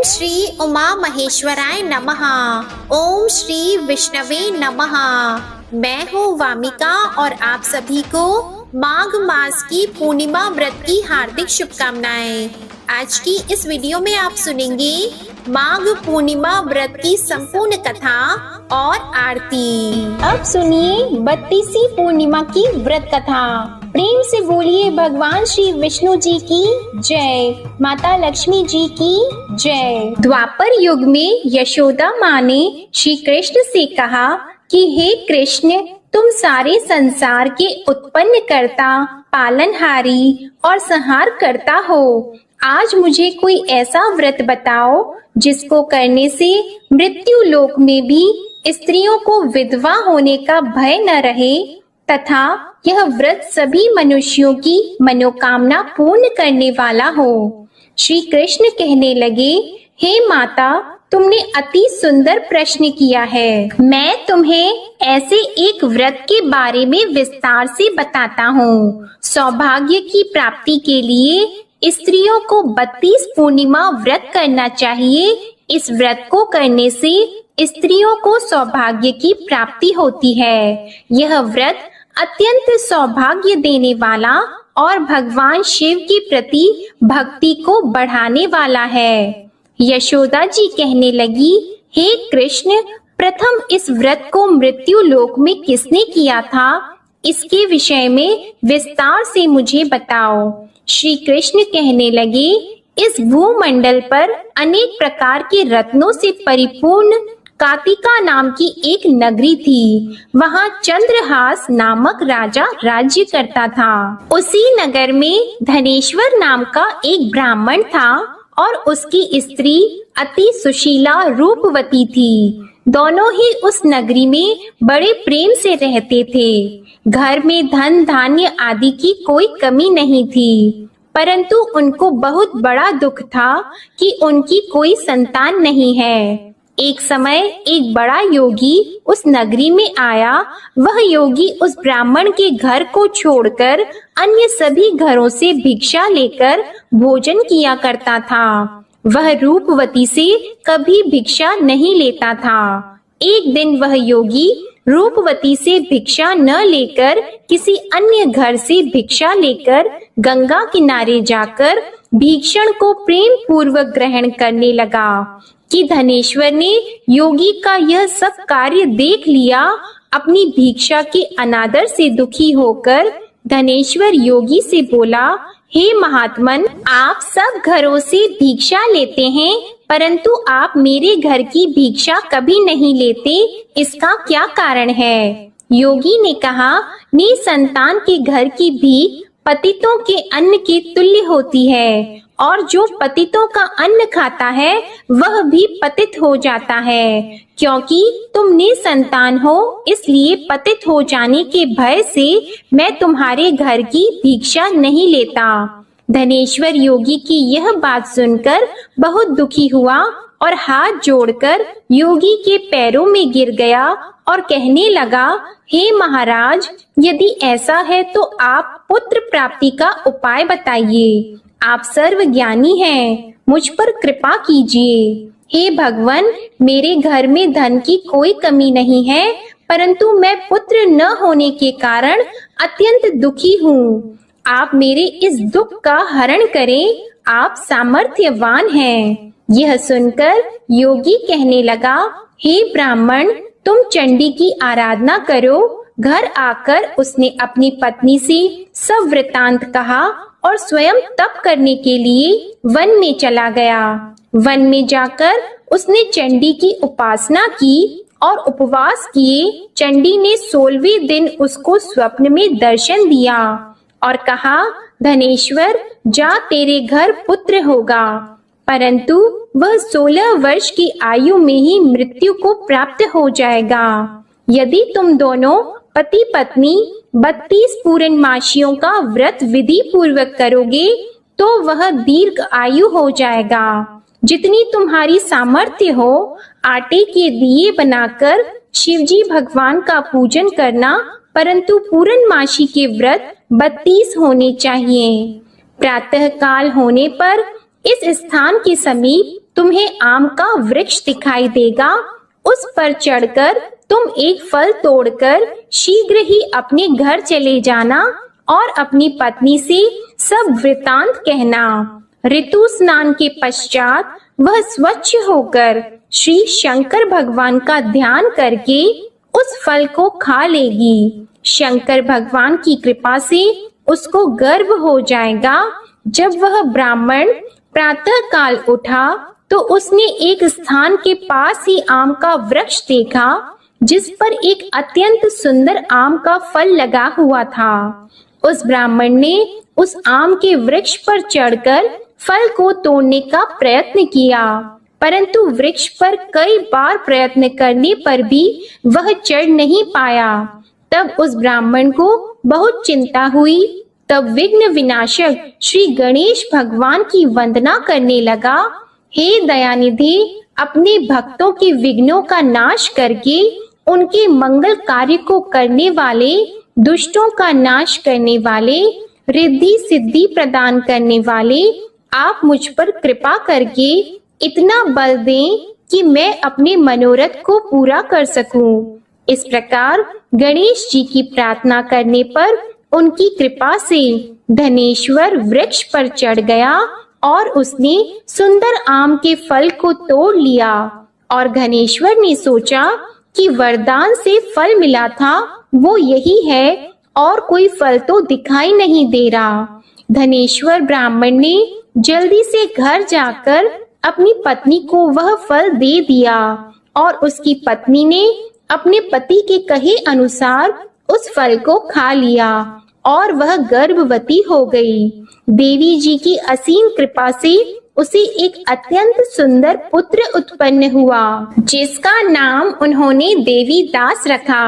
ओम श्री उमा महेश्वराय नमः। ओम श्री विष्णवे नमः। मैं हूँ वामिका और आप सभी को माघ मास की पूर्णिमा व्रत की हार्दिक शुभकामनाएं। आज की इस वीडियो में आप सुनेंगे माघ पूर्णिमा व्रत की संपूर्ण कथा और आरती। अब सुनिए 32वीं पूर्णिमा की व्रत कथा। प्रेम से बोलिए भगवान श्री विष्णु जी की जय, माता लक्ष्मी जी की जय। द्वापर युग में यशोदा माँ ने श्री कृष्ण से कहा कि हे कृष्ण, तुम सारे संसार के उत्पन्न करता, पालनहारी और संहार करता हो। आज मुझे कोई ऐसा व्रत बताओ जिसको करने से मृत्यु लोक में भी स्त्रियों को विधवा होने का भय न रहे तथा यह व्रत सभी मनुष्यों की मनोकामना पूर्ण करने वाला हो। श्री कृष्ण कहने लगे, हे माता, तुमने अति सुंदर प्रश्न किया है। मैं तुम्हें ऐसे एक व्रत के बारे में विस्तार से बताता हूँ। सौभाग्य की प्राप्ति के लिए स्त्रियों को 32 पूर्णिमा व्रत करना चाहिए। इस व्रत को करने से स्त्रियों को सौभाग्य की प्राप्ति होती है। यह व्रत अत्यंत सौभाग्य देने वाला और भगवान शिव के प्रति भक्ति को बढ़ाने वाला है। यशोदा जी कहने लगी, हे कृष्ण, प्रथम इस व्रत को मृत्यु लोक में किसने किया था? इसके विषय में विस्तार से मुझे बताओ। श्री कृष्ण कहने लगे, इस भूमंडल पर अनेक प्रकार के रत्नों से परिपूर्ण कातिका नाम की एक नगरी थी। वहाँ चंद्रहास नामक राजा राज्य करता था। उसी नगर में धनेश्वर नाम का एक ब्राह्मण था और उसकी स्त्री अति सुशीला रूपवती थी। दोनों ही उस नगरी में बड़े प्रेम से रहते थे। घर में धन धान्य आदि की कोई कमी नहीं थी, परंतु उनको बहुत बड़ा दुख था कि उनकी कोई संतान नहीं है। एक समय एक बड़ा योगी उस नगरी में आया। वह योगी उस ब्राह्मण के घर को छोड़कर अन्य सभी घरों से भिक्षा लेकर भोजन किया करता था। वह रूपवती से कभी भिक्षा नहीं लेता था। एक दिन वह योगी रूपवती से भिक्षा न लेकर किसी अन्य घर से भिक्षा लेकर गंगा किनारे जाकर भीक्षण को प्रेम पूर्वक ग्रहण करने लगा कि धनेश्वर ने योगी का यह सब कार्य देख लिया। अपनी भिक्षा के अनादर से दुखी होकर धनेश्वर योगी से बोला, हे महात्मन, आप सब घरों से भिक्षा लेते हैं, परंतु आप मेरे घर की भिक्षा कभी नहीं लेते। इसका क्या कारण है? योगी ने कहा, निसंतान के घर की भीख पतितों के अन्न के तुल्य होती है और जो पतितों का अन्न खाता है वह भी पतित हो जाता है। क्योंकि तुम निसंतान हो, इसलिए पतित हो जाने के भय से मैं तुम्हारे घर की भिक्षा नहीं लेता। धनेश्वर योगी की यह बात सुनकर बहुत दुखी हुआ और हाथ जोड़कर योगी के पैरों में गिर गया और कहने लगा, हे महाराज, यदि ऐसा है तो आप पुत्र प्राप्ति का उपाय बताइए। आप सर्वज्ञानी हैं, मुझ पर कृपा कीजिए। हे भगवान, मेरे घर में धन की कोई कमी नहीं है, परंतु मैं पुत्र न होने के कारण अत्यंत दुखी हूँ। आप मेरे इस दुख का हरण करें, आप सामर्थ्यवान हैं। यह सुनकर योगी कहने लगा, हे ब्राह्मण, तुम चंडी की आराधना करो। घर आकर उसने अपनी पत्नी से सब वृतांत कहा और स्वयं तप करने के लिए वन में चला गया। वन में जाकर उसने चंडी की उपासना की और उपवास किए। चंडी ने 16वें दिन उसको स्वप्न में दर्शन दिया और कहा, धनेश्वर, जा, तेरे घर पुत्र होगा। परंतु वह 16 वर्ष की आयु में ही मृत्यु को प्राप्त हो जाएगा। यदि तुम दोनों पति पत्नी 32 पूर्णमासियों का व्रत विधि पूर्वक करोगे तो वह दीर्घ आयु हो जाएगा। जितनी तुम्हारी सामर्थ्य हो, आटे के दिए बनाकर शिवजी भगवान का पूजन करना, परंतु पूर्णमासी के व्रत 32 होने चाहिए। प्रातः काल होने पर इस स्थान के समीप तुम्हें आम का वृक्ष दिखाई देगा। उस पर चढ़कर तुम एक फल तोड़कर शीघ्र ही अपने घर चले जाना और अपनी पत्नी से सब वृतांत कहना। ऋतु स्नान के पश्चात वह स्वच्छ होकर श्री शंकर भगवान का ध्यान करके उस फल को खा लेगी। शंकर भगवान की कृपा से उसको गर्व हो जाएगा। जब वह ब्राह्मण प्रातः काल उठा तो उसने एक स्थान के पास ही आम का वृक्ष देखा जिस पर एक अत्यंत सुंदर आम का फल लगा हुआ था। उस ब्राह्मण ने उस आम के वृक्ष पर चढ़कर फल को तोड़ने का प्रयत्न किया, परंतु वृक्ष पर कई बार प्रयत्न करने पर भी वह चढ़ नहीं पाया। तब उस ब्राह्मण को बहुत चिंता हुई। तब विघ्न विनाशक श्री गणेश भगवान की वंदना करने लगा। हे दयानिधि, अपने भक्तों के विघ्नों का नाश करके उनके मंगल कार्य को करने वाले, दुष्टों का नाश करने वाले, रिद्धि सिद्धि प्रदान करने वाले, आप मुझ पर कृपा करके इतना बल दें कि मैं अपने मनोरथ को पूरा कर सकूं। इस प्रकार गणेश जी की प्रार्थना करने पर उनकी कृपा से धनेश्वर वृक्ष पर चढ़ गया और उसने सुंदर आम के फल को तोड़ लिया। और धनेश्वर ने सोचा कि वरदान से फल मिला था वो यही है और कोई फल तो दिखाई नहीं दे रहा। धनेश्वर ब्राह्मण ने जल्दी से घर जाकर अपनी पत्नी को वह फल दे दिया और उसकी पत्नी ने अपने पति के कहे अनुसार उस फल को खा लिया और वह गर्भवती हो गई। देवी जी की असीम कृपा से उसे एक अत्यंत सुंदर पुत्र उत्पन्न हुआ जिसका नाम उन्होंने देवी दास रखा।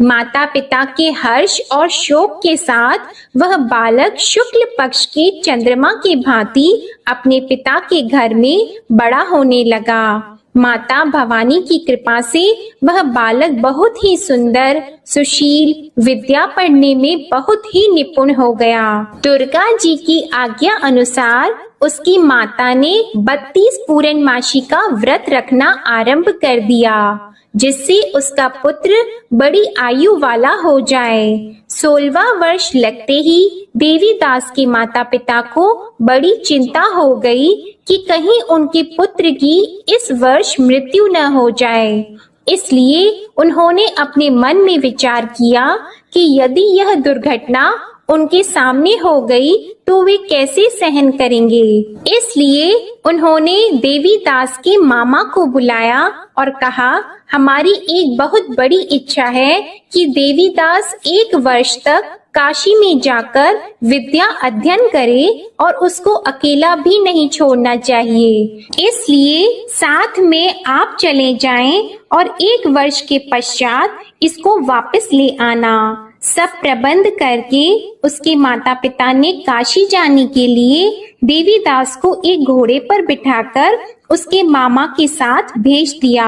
माता पिता के हर्ष और शोक के साथ वह बालक शुक्ल पक्ष के चंद्रमा के भांति अपने पिता के घर में बड़ा होने लगा। माता भवानी की कृपा से वह बालक बहुत ही सुंदर, सुशील, विद्या पढ़ने में बहुत ही निपुण हो गया। दुर्गा जी की आज्ञा अनुसार उसकी माता ने 32 पूर्णमासी का व्रत रखना आरंभ कर दिया जिससे उसका पुत्र बड़ी आयु वाला हो जाए। 16वां वर्ष लगते ही देवी दास के माता पिता को बड़ी चिंता हो गई कि कहीं उनके पुत्र की इस वर्ष मृत्यु न हो जाए। इसलिए उन्होंने अपने मन में विचार किया कि यदि यह दुर्घटना उनके सामने हो गई तो वे कैसे सहन करेंगे। इसलिए उन्होंने देवी दास के मामा को बुलाया और कहा, हमारी एक बहुत बड़ी इच्छा है कि देवी दास 1 वर्ष तक काशी में जाकर विद्या अध्ययन करे और उसको अकेला भी नहीं छोड़ना चाहिए। इसलिए साथ में आप चले जाएं और 1 वर्ष के पश्चात इसको वापस ले आना। सब प्रबंध करके उसके माता पिता ने काशी जाने के लिए देवी दास को एक घोड़े पर बिठाकर उसके मामा के साथ भेज दिया,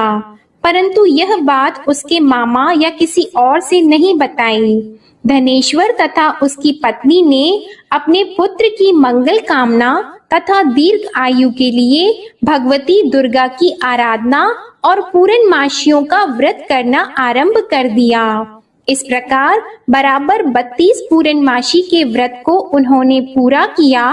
परंतु यह बात उसके मामा या किसी और से नहीं बताई। धनेश्वर तथा उसकी पत्नी ने अपने पुत्र की मंगल कामना तथा दीर्घ आयु के लिए भगवती दुर्गा की आराधना और पूर्णमासियों का व्रत करना आरंभ कर दिया। इस प्रकार बराबर 32 पूर्णमासी के व्रत को उन्होंने पूरा किया।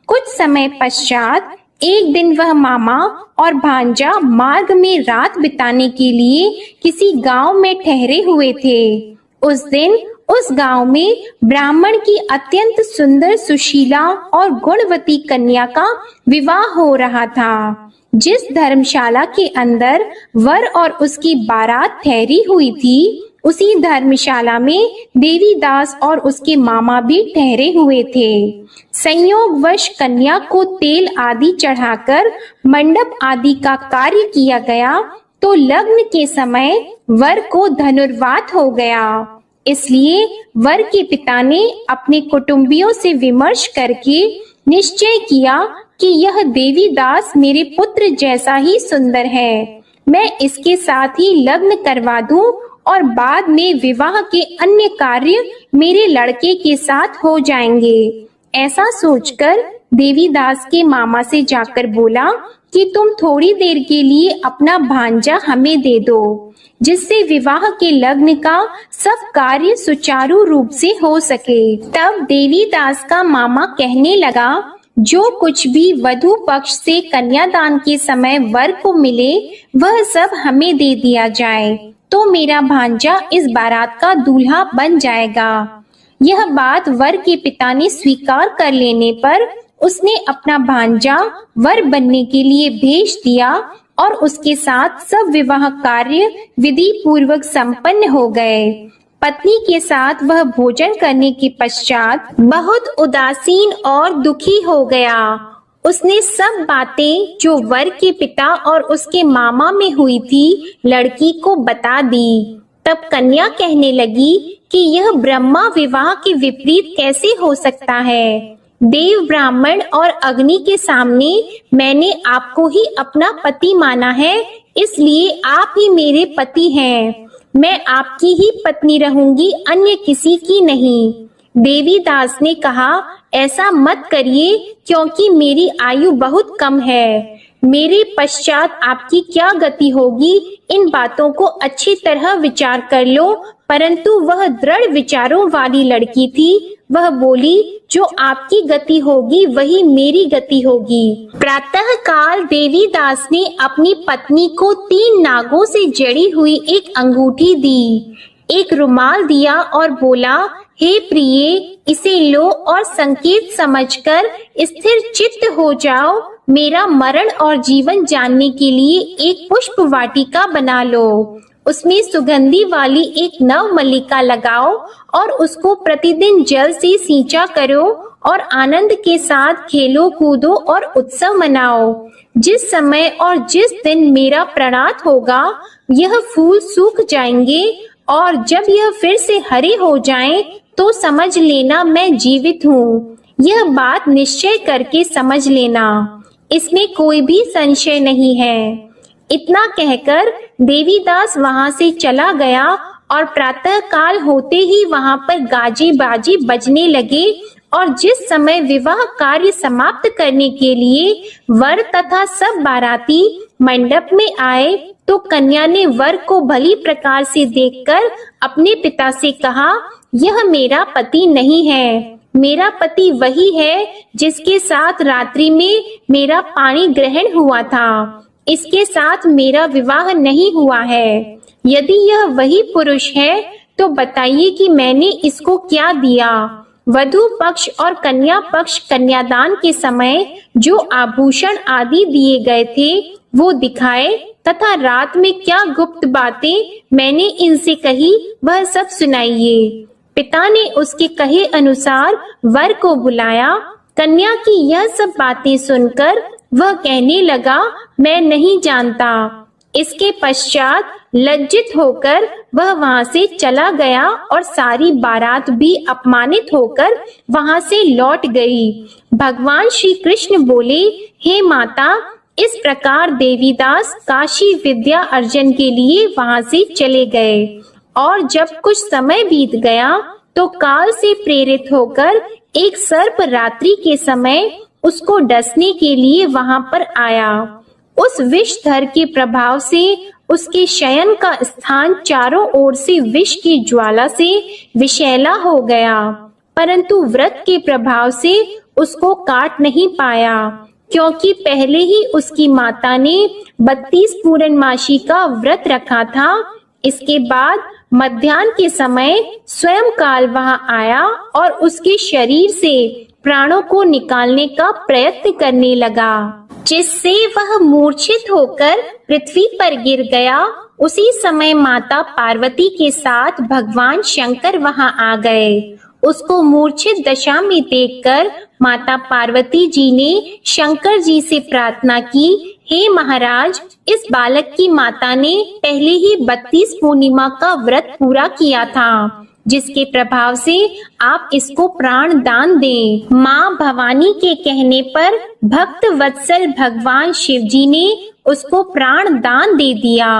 कुछ समय पश्चात एक दिन वह मामा और भांजा मार्ग में रात बिताने के लिए किसी गांव में ठहरे हुए थे। उस दिन उस गांव में ब्राह्मण की अत्यंत सुंदर, सुशीला और गुणवती कन्या का विवाह हो रहा था। जिस धर्मशाला के अंदर वर और उसकी बारात ठहरी हुई थी, उसी धर्मशाला में देवी दास और उसके मामा भी ठहरे हुए थे। संयोगवश कन्या को तेल आदि चढ़ाकर मंडप आदि का कार्य किया गया तो लग्न के समय वर को धनुर्वात हो गया। इसलिए वर के पिता ने अपने कुटुंबियों से विमर्श करके निश्चय किया कि यह देवी दास मेरे पुत्र जैसा ही सुंदर है, मैं इसके साथ ही लग्न करवा दूं और बाद में विवाह के अन्य कार्य मेरे लड़के के साथ हो जाएंगे। ऐसा सोचकर देवी दास के मामा से जाकर बोला कि तुम थोड़ी देर के लिए अपना भांजा हमें दे दो, जिससे विवाह के लग्न का सब कार्य सुचारू रूप से हो सके। तब देवीदास का मामा कहने लगा, जो कुछ भी वधू पक्ष से कन्यादान के समय वर को मिले वह सब हमें दे दिया जाए, तो मेरा भांजा इस बारात का दूल्हा बन जाएगा। यह बात वर के पिता ने स्वीकार कर लेने पर उसने अपना भांजा वर बनने के लिए भेज दिया और उसके साथ सब विवाह कार्य विधि पूर्वक संपन्न हो गए। पत्नी के साथ वह भोजन करने के पश्चात बहुत उदासीन और दुखी हो गया। उसने सब बातें जो वर के पिता और उसके मामा में हुई थी लड़की को बता दी। तब कन्या कहने लगी कि यह ब्रह्मा विवाह के विपरीत कैसे हो सकता है। देव, ब्राह्मण और अग्नि के सामने मैंने आपको ही अपना पति माना है, इसलिए आप ही मेरे पति हैं। मैं आपकी ही पत्नी रहूंगी, अन्य किसी की नहीं। देवीदास ने कहा, ऐसा मत करिए, क्योंकि मेरी आयु बहुत कम है। मेरे पश्चात आपकी क्या गति होगी, इन बातों को अच्छी तरह विचार कर लो। परंतु वह दृढ़ विचारों वाली लड़की थी। वह बोली, जो आपकी गति होगी वही मेरी गति होगी। प्रातः काल देवीदास ने अपनी पत्नी को 3 नागों से जड़ी हुई एक अंगूठी दी, एक रुमाल दिया और बोला, हे प्रिये, इसे लो और संकेत समझकर स्थिर चित्त हो जाओ। मेरा मरण और जीवन जानने के लिए एक पुष्प वाटिका बना लो। उसमें सुगंधी वाली एक नव मल्लिका लगाओ और उसको प्रतिदिन जल से सींचा करो और आनंद के साथ खेलो कूदो और उत्सव मनाओ। जिस समय और जिस दिन मेरा प्राणात होगा, यह फूल सूख जाएंगे और जब यह फिर से हरे हो जाएं, तो समझ लेना मैं जीवित हूँ। यह बात निश्चय करके समझ लेना, इसमें कोई भी संशय नहीं है। इतना कहकर देवीदास वहां से चला गया और प्रातः काल होते ही वहां पर गाजे बाजे बजने लगे और जिस समय विवाह कार्य समाप्त करने के लिए वर तथा सब बाराती मंडप में आए, तो कन्या ने वर को भली प्रकार से देखकर अपने पिता से कहा, यह मेरा पति नहीं है। मेरा पति वही है जिसके साथ रात्रि में मेरा पाणी ग्रहण हुआ था। इसके साथ मेरा विवाह नहीं हुआ है। यदि यह वही पुरुष है तो बताइए कि मैंने इसको क्या दिया। वधू पक्ष और कन्या पक्ष कन्यादान के समय जो आभूषण आदि दिए गए थे वो दिखाए, तथा रात में क्या गुप्त बातें मैंने इनसे कही वह सब सुनाइए। पिता ने उसके कहे अनुसार वर को बुलाया। कन्या की यह सब बातें सुनकर वह कहने लगा, मैं नहीं जानता। इसके पश्चात लज्जित होकर वह वहां से चला गया और सारी बारात भी अपमानित होकर वहां से लौट गई। भगवान श्री कृष्ण बोले, हे माता, इस प्रकार देवीदास काशी विद्या अर्जन के लिए वहां से चले गए और जब कुछ समय बीत गया तो काल से प्रेरित होकर एक सर्प रात्रि के समय उसको डसने के लिए वहां पर आया। उस विषधर के प्रभाव से उसके शयन का स्थान चारों ओर से विष की ज्वाला से विषैला हो गया, परंतु व्रत के प्रभाव से उसको काट नहीं पाया, क्योंकि पहले ही उसकी माता ने 32 पूर्णमासी का व्रत रखा था। इसके बाद मध्याह्न के समय स्वयं काल वहां आया और उसके शरीर से प्राणों को निकालने का प्रयत्न करने लगा, जिससे वह मूर्छित होकर पृथ्वी पर गिर गया। उसी समय माता पार्वती के साथ भगवान शंकर वहां आ गए। उसको मूर्छित दशा में देखकर माता पार्वती जी ने शंकर जी से प्रार्थना की, हे महाराज, इस बालक की माता ने पहले ही 32 पूर्णिमा का व्रत पूरा किया था, जिसके प्रभाव से आप इसको प्राण दान दें। माँ भवानी के कहने पर भक्त वत्सल भगवान शिव जी ने उसको प्राण दान दे दिया।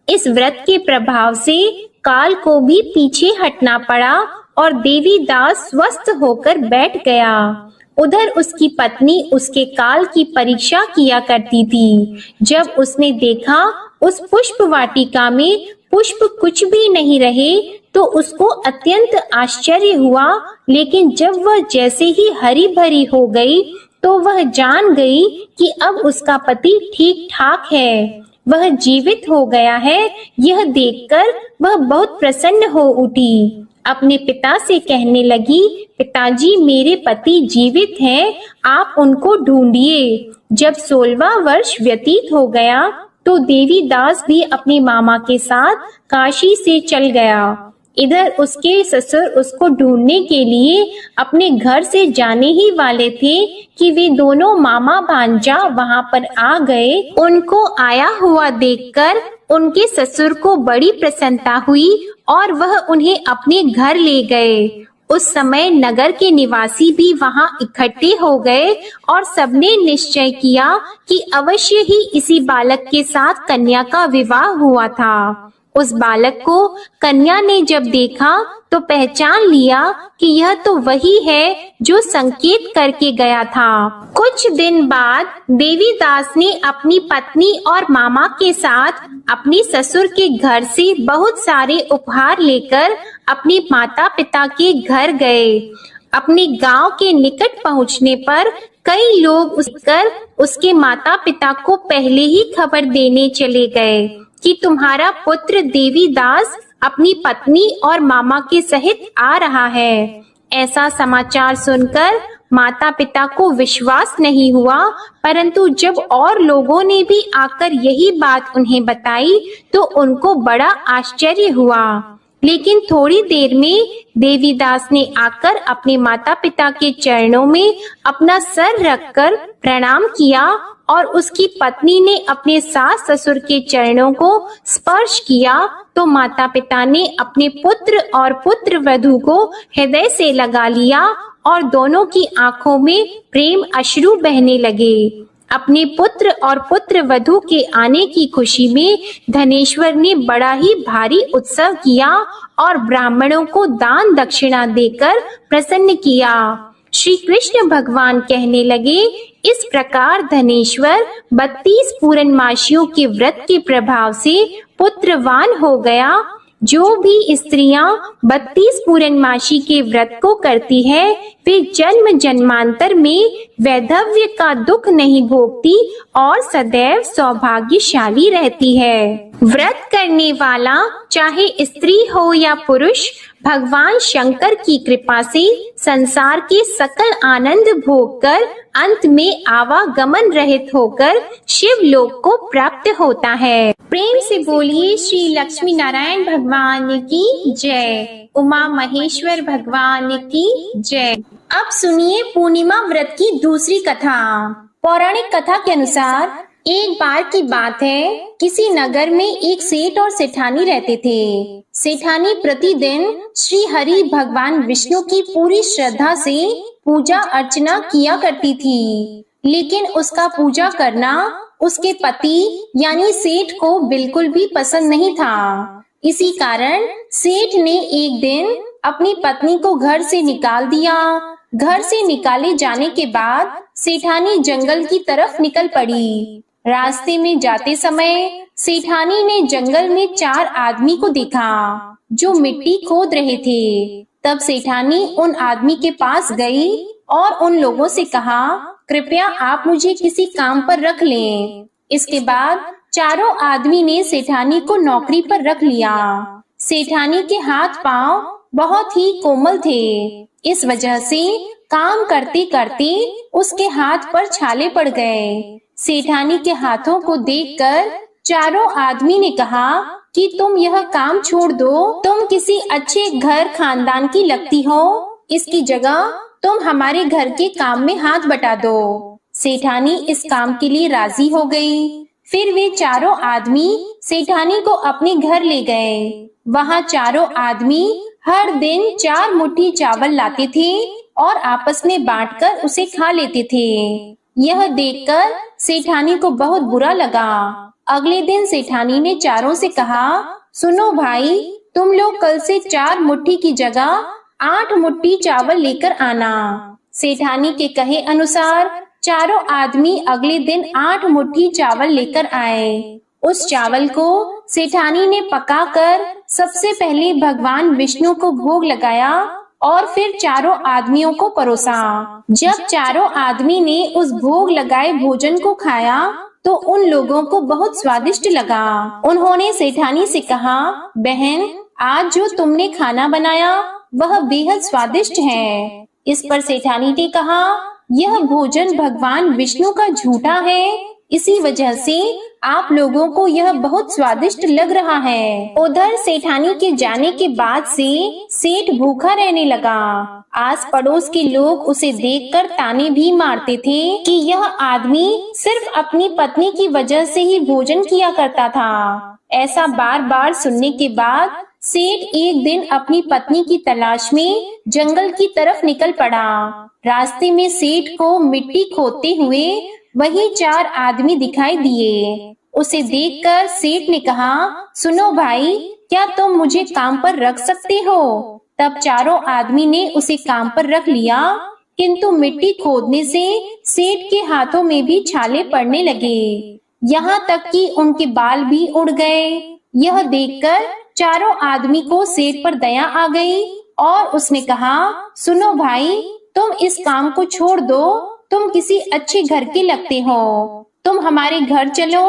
इस व्रत के प्रभाव से काल को भी पीछे हटना पड़ा और देवीदास स्वस्थ होकर बैठ गया। उधर उसकी पत्नी उसके काल की परीक्षा किया करती थी। जब उसने देखा उस पुष्प वाटिका में पुष्प कुछ भी नहीं रहे तो उसको अत्यंत आश्चर्य हुआ, लेकिन जब वह जैसे ही हरी भरी हो गई तो वह जान गई कि अब उसका पति ठीक ठाक है, वह जीवित हो गया है। यह देखकर वह बहुत प्रसन्न हो उठी। अपने पिता से कहने लगी, पिताजी मेरे पति जीवित हैं, आप उनको ढूंढिए। जब 16वां वर्ष व्यतीत हो गया तो देवीदास भी अपने मामा के साथ काशी से चल गया। इधर उसके ससुर उसको ढूंढने के लिए अपने घर से जाने ही वाले थे कि वे दोनों मामा भांजा वहां पर आ गए। उनको आया हुआ देखकर उनके ससुर को बड़ी प्रसन्नता हुई और वह उन्हें अपने घर ले गए। उस समय नगर के निवासी भी वहां इकट्ठे हो गए और सबने निश्चय किया कि अवश्य ही इसी बालक के साथ कन्या का विवाह हुआ था। उस बालक को कन्या ने जब देखा तो पहचान लिया कि यह तो वही है जो संकेत करके गया था। कुछ दिन बाद देवीदास ने अपनी पत्नी और मामा के साथ अपने ससुर के घर से बहुत सारे उपहार लेकर अपने माता पिता के घर गए। अपने गांव के निकट पहुंचने पर कई लोग उसके माता पिता को पहले ही खबर देने चले गए कि तुम्हारा पुत्र देवीदास अपनी पत्नी और मामा के सहित आ रहा है। ऐसा समाचार सुनकर माता पिता को विश्वास नहीं हुआ, परंतु जब और लोगों ने भी आकर यही बात उन्हें बताई तो उनको बड़ा आश्चर्य हुआ। लेकिन थोड़ी देर में देवीदास ने आकर अपने माता पिता के चरणों में अपना सर रखकर प्रणाम किया और उसकी पत्नी ने अपने सास ससुर के चरणों को स्पर्श किया तो माता पिता ने अपने पुत्र और पुत्र वधू को हृदय से लगा लिया और दोनों की आंखों में प्रेम अश्रु बहने लगे। अपने पुत्र और पुत्र वधू के आने की खुशी में धनेश्वर ने बड़ा ही भारी उत्सव किया और ब्राह्मणों को दान दक्षिणा देकर प्रसन्न किया। श्री कृष्ण भगवान कहने लगे, इस प्रकार धनेश्वर 32 पूर्णमासियों के व्रत के प्रभाव से पुत्रवान हो गया। जो भी स्त्रियां 32 पूर्णमासी के व्रत को करती है वे जन्म जन्मांतर में वैधव्य का दुख नहीं भोगती और सदैव सौभाग्यशाली रहती है। व्रत करने वाला चाहे स्त्री हो या पुरुष भगवान शंकर की कृपा से संसार के सकल आनंद भोगकर अंत में आवागमन रहित होकर शिव लोक को प्राप्त होता है। प्रेम से बोलिए श्री लक्ष्मी नारायण भगवान की जय, उमा महेश्वर भगवान की जय। अब सुनिए पूर्णिमा व्रत की दूसरी कथा। पौराणिक कथा के अनुसार एक बार की बात है, किसी नगर में एक सेठ और सेठानी रहते थे। सेठानी प्रतिदिन श्री हरि भगवान विष्णु की पूरी श्रद्धा से पूजा अर्चना किया करती थी, लेकिन उसका पूजा करना उसके पति यानी सेठ को बिल्कुल भी पसंद नहीं था। इसी कारण सेठ ने एक दिन अपनी पत्नी को घर से निकाल दिया। घर से निकाले जाने के बाद सेठानी जंगल की तरफ निकल पड़ी। रास्ते में जाते समय सेठानी ने जंगल में 4 आदमी को देखा जो मिट्टी खोद रहे थे। तब सेठानी उन आदमी के पास गई और उन लोगों से कहा, कृपया आप मुझे किसी काम पर रख लें। इसके बाद चारों आदमी ने सेठानी को नौकरी पर रख लिया। सेठानी के हाथ पांव बहुत ही कोमल थे, इस वजह से काम करते करते उसके हाथ पर छाले पड़ गए। सेठानी के हाथों को देखकर चारों आदमी ने कहा कि तुम यह काम छोड़ दो, तुम किसी अच्छे घर खानदान की लगती हो, इसकी जगह तुम हमारे घर के काम में हाथ बटा दो। सेठानी इस काम के लिए राजी हो गई। फिर वे चारों आदमी सेठानी को अपने घर ले गए। वहाँ चारों आदमी हर दिन 4 मुट्ठी चावल लाते थे और आपस में बांटकर उसे खा लेते थे। यह देखकर सेठानी को बहुत बुरा लगा। अगले दिन सेठानी ने चारों से कहा, सुनो भाई, तुम लोग कल से 4 मुट्ठी की जगह 8 मुट्ठी चावल लेकर आना। सेठानी के कहे अनुसार चारों आदमी अगले दिन 8 मुट्ठी चावल लेकर आए। उस चावल को सेठानी ने पकाकर सबसे पहले भगवान विष्णु को भोग लगाया और फिर चारों आदमियों को परोसा। जब चारों आदमी ने उस भोग लगाए भोजन को खाया तो उन लोगों को बहुत स्वादिष्ट लगा। उन्होंने सेठानी से कहा, बहन, आज जो तुमने खाना बनाया वह बेहद स्वादिष्ट है। इस पर सेठानी ने कहा, यह भोजन भगवान विष्णु का झूठा है, इसी वजह से आप लोगों को यह बहुत स्वादिष्ट लग रहा है। उधर सेठानी के जाने के बाद से सेठ भूखा रहने लगा। आस पड़ोस के लोग उसे देखकर ताने भी मारते थे कि यह आदमी सिर्फ अपनी पत्नी की वजह से ही भोजन किया करता था। ऐसा बार बार सुनने के बाद सेठ एक दिन अपनी पत्नी की तलाश में जंगल की तरफ निकल पड़ा। रास्ते में सेठ को मिट्टी खोदते हुए वही 4 आदमी दिखाई दिए। उसे देखकर सेठ ने कहा, सुनो भाई, क्या तुम मुझे काम पर रख सकते हो? तब चारों आदमी ने उसे काम पर रख लिया, किंतु मिट्टी खोदने से सेठ के हाथों में भी छाले पड़ने लगे, यहाँ तक कि उनके बाल भी उड़ गए। यह देखकर चारों आदमी को सेठ पर दया आ गई और उसने कहा, सुनो भाई, तुम इस काम को छोड़ दो, तुम किसी अच्छे घर के लगते हो, तुम हमारे घर चलो,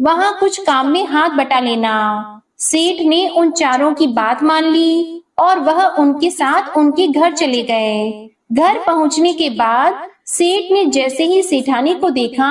वहाँ कुछ काम में हाथ बटा लेना। सेठ ने उन चारों की बात मान ली और वह उनके साथ उनके घर चले गए। घर पहुँचने के बाद सेठ ने जैसे ही सेठानी को देखा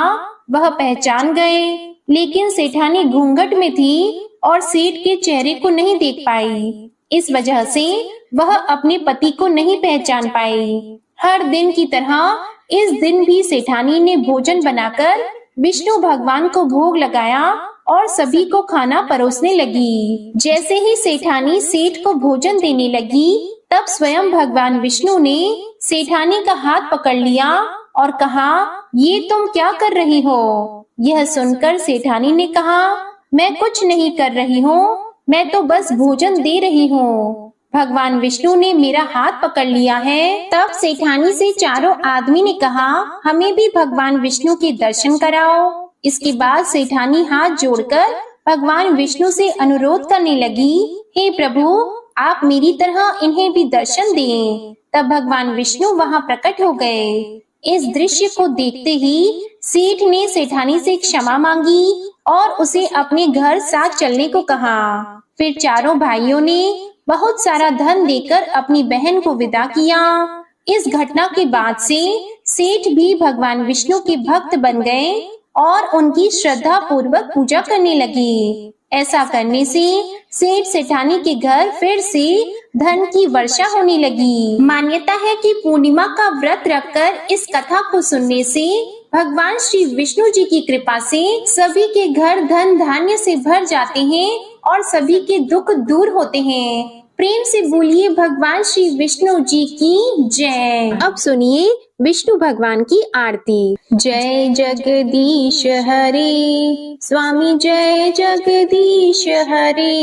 वह पहचान गए, लेकिन सेठानी घूंघट में थी और सेठ के चेहरे को नहीं देख पाई। इस वजह से वह अपने पति को नहीं पहचान पाई। हर दिन की तरह इस दिन भी सेठानी ने भोजन बनाकर विष्णु भगवान को भोग लगाया और सभी को खाना परोसने लगी। जैसे ही सेठानी सेठ को भोजन देने लगी, तब स्वयं भगवान विष्णु ने सेठानी का हाथ पकड़ लिया और कहा, ये तुम क्या कर रही हो? यह सुनकर सेठानी ने कहा, मैं कुछ नहीं कर रही हूँ, मैं तो बस भोजन दे रही हूँ। भगवान विष्णु ने मेरा हाथ पकड़ लिया है। तब सेठानी से चारों आदमी ने कहा, हमें भी भगवान विष्णु के दर्शन कराओ। इसके बाद सेठानी हाथ जोड़कर भगवान विष्णु से अनुरोध करने लगी, हे प्रभु, आप मेरी तरह इन्हें भी दर्शन दें। तब भगवान विष्णु वहाँ प्रकट हो गए। इस दृश्य को देखते ही सेठ ने सेठानी से क्षमा मांगी और उसे अपने घर साथ चलने को कहा। फिर चारों भाइयों ने बहुत सारा धन देकर अपनी बहन को विदा किया। इस घटना के बाद से सेठ भी भगवान विष्णु के भक्त बन गए और उनकी श्रद्धा पूर्वक पूजा करने लगे। ऐसा करने से सेठ सेठानी के घर फिर से धन की वर्षा होने लगी। मान्यता है कि पूर्णिमा का व्रत रखकर इस कथा को सुनने से भगवान श्री विष्णु जी की कृपा से सभी के घर धन धान्य से भर जाते हैं और सभी के दुख दूर होते हैं। प्रेम से बोलिए भगवान श्री विष्णु जी की जय। अब सुनिए विष्णु भगवान की आरती। जय जगदीश हरे स्वामी, जय जगदीश हरे,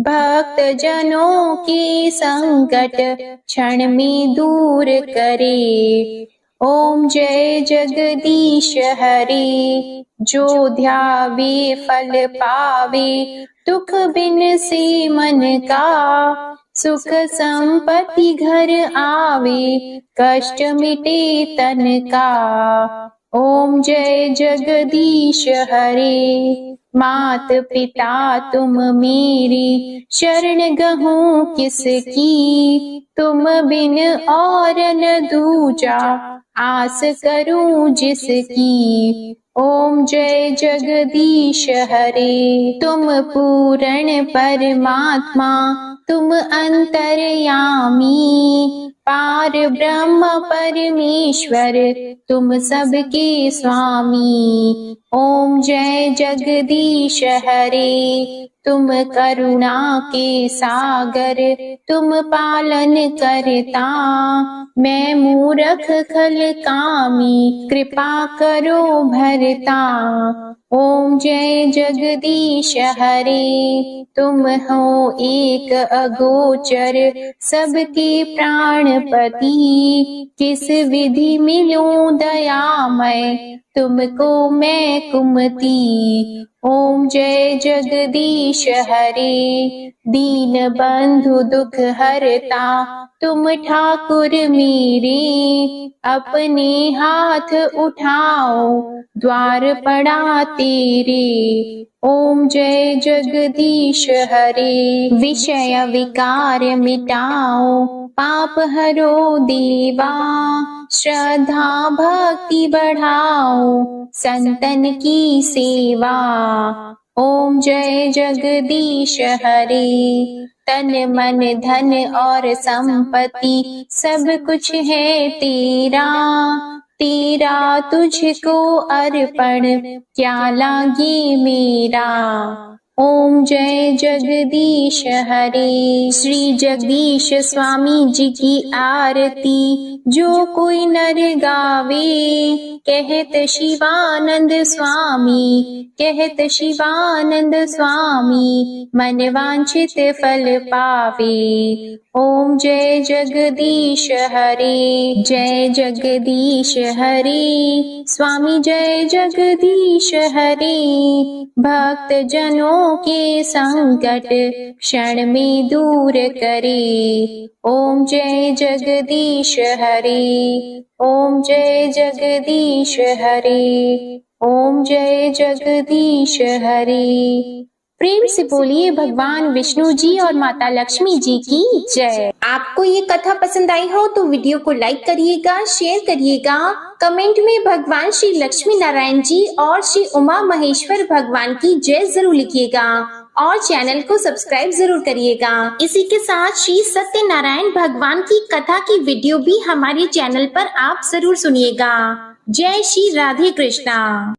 भक्त जनों के संकट क्षण में दूर करे। ओम जय जगदीश हरे, जो ध्यावे फल पावे, दुख बिन से मन का, सुख संपत्ति घर आवे, कष्ट मिटे तन का। ओम जय जगदीश हरे, मात पिता तुम मेरी, शरण गहूं किसकी, तुम बिन और न दूजा, आस करूं जिसकी। ओम जय जगदीश हरे, तुम पूर्ण परमात्मा, तुम अंतर्यामी, पार ब्रह्म परमेश्वर, तुम सबके स्वामी। ओम जय जगदीश हरे, तुम करुणा के सागर, तुम पालन करता, मैं मूर्ख खल कामी, कृपा करो भरता। ओम जय जगदीश हरे, तुम हो एक अगोचर, सबके प्राण गणपति, किस विधि मिलूं दयामय, तुमको मैं कुमति। ओम जय जगदीश हरे, दीन बंधु दुख हरता, तुम ठाकुर मेरे, अपने हाथ उठाओ, द्वार पड़ा तेरे। ओम जय जगदीश हरे, विषय विकार मिटाओ, पाप हरो देवा, श्रद्धा भक्ति बढ़ाओ, संतन की सेवा। ओम जय जगदीश हरे, तन मन धन और संपत्ति सब कुछ है तेरा, तेरा तुझको अर्पण क्या लागे मेरा। ओम जय जगदीश हरे, श्री जगदीश स्वामी जी की आरती जो कोई नर गावे, कहत शिवानंद स्वामी, कहत शिवानंद स्वामी, मन वांछित फल पावे। ओम जय जगदीश हरे, जय जगदीश हरे, स्वामी जय जगदीश हरे, भक्त जनों के संकट क्षण में दूर करे। ओम जय जगदीश हरे, ओम जय जगदीश हरे, ओम जय जगदीश हरे। प्रेम से बोलिए भगवान विष्णु जी और माता लक्ष्मी जी की जय। आपको ये कथा पसंद आई हो तो वीडियो को लाइक करिएगा, शेयर करिएगा, कमेंट में भगवान श्री लक्ष्मी नारायण जी और श्री उमा महेश्वर भगवान की जय जरूर लिखिएगा और चैनल को सब्सक्राइब जरूर करिएगा। इसी के साथ श्री सत्यनारायण भगवान की कथा की वीडियो भी हमारे चैनल पर आप जरूर सुनिएगा। जय श्री राधे कृष्णा।